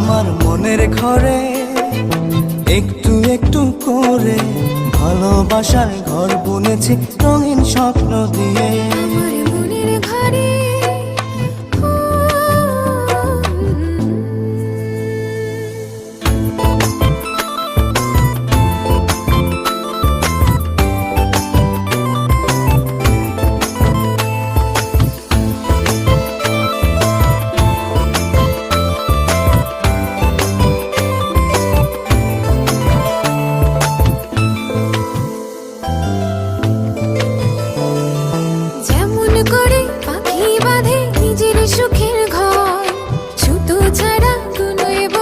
আমার মনের ঘরে একটু একটু করে ভালোবাসার ঘর বুনেছি রঙিন স্বপ্ন দিয়ে। আমার মনের ঘরে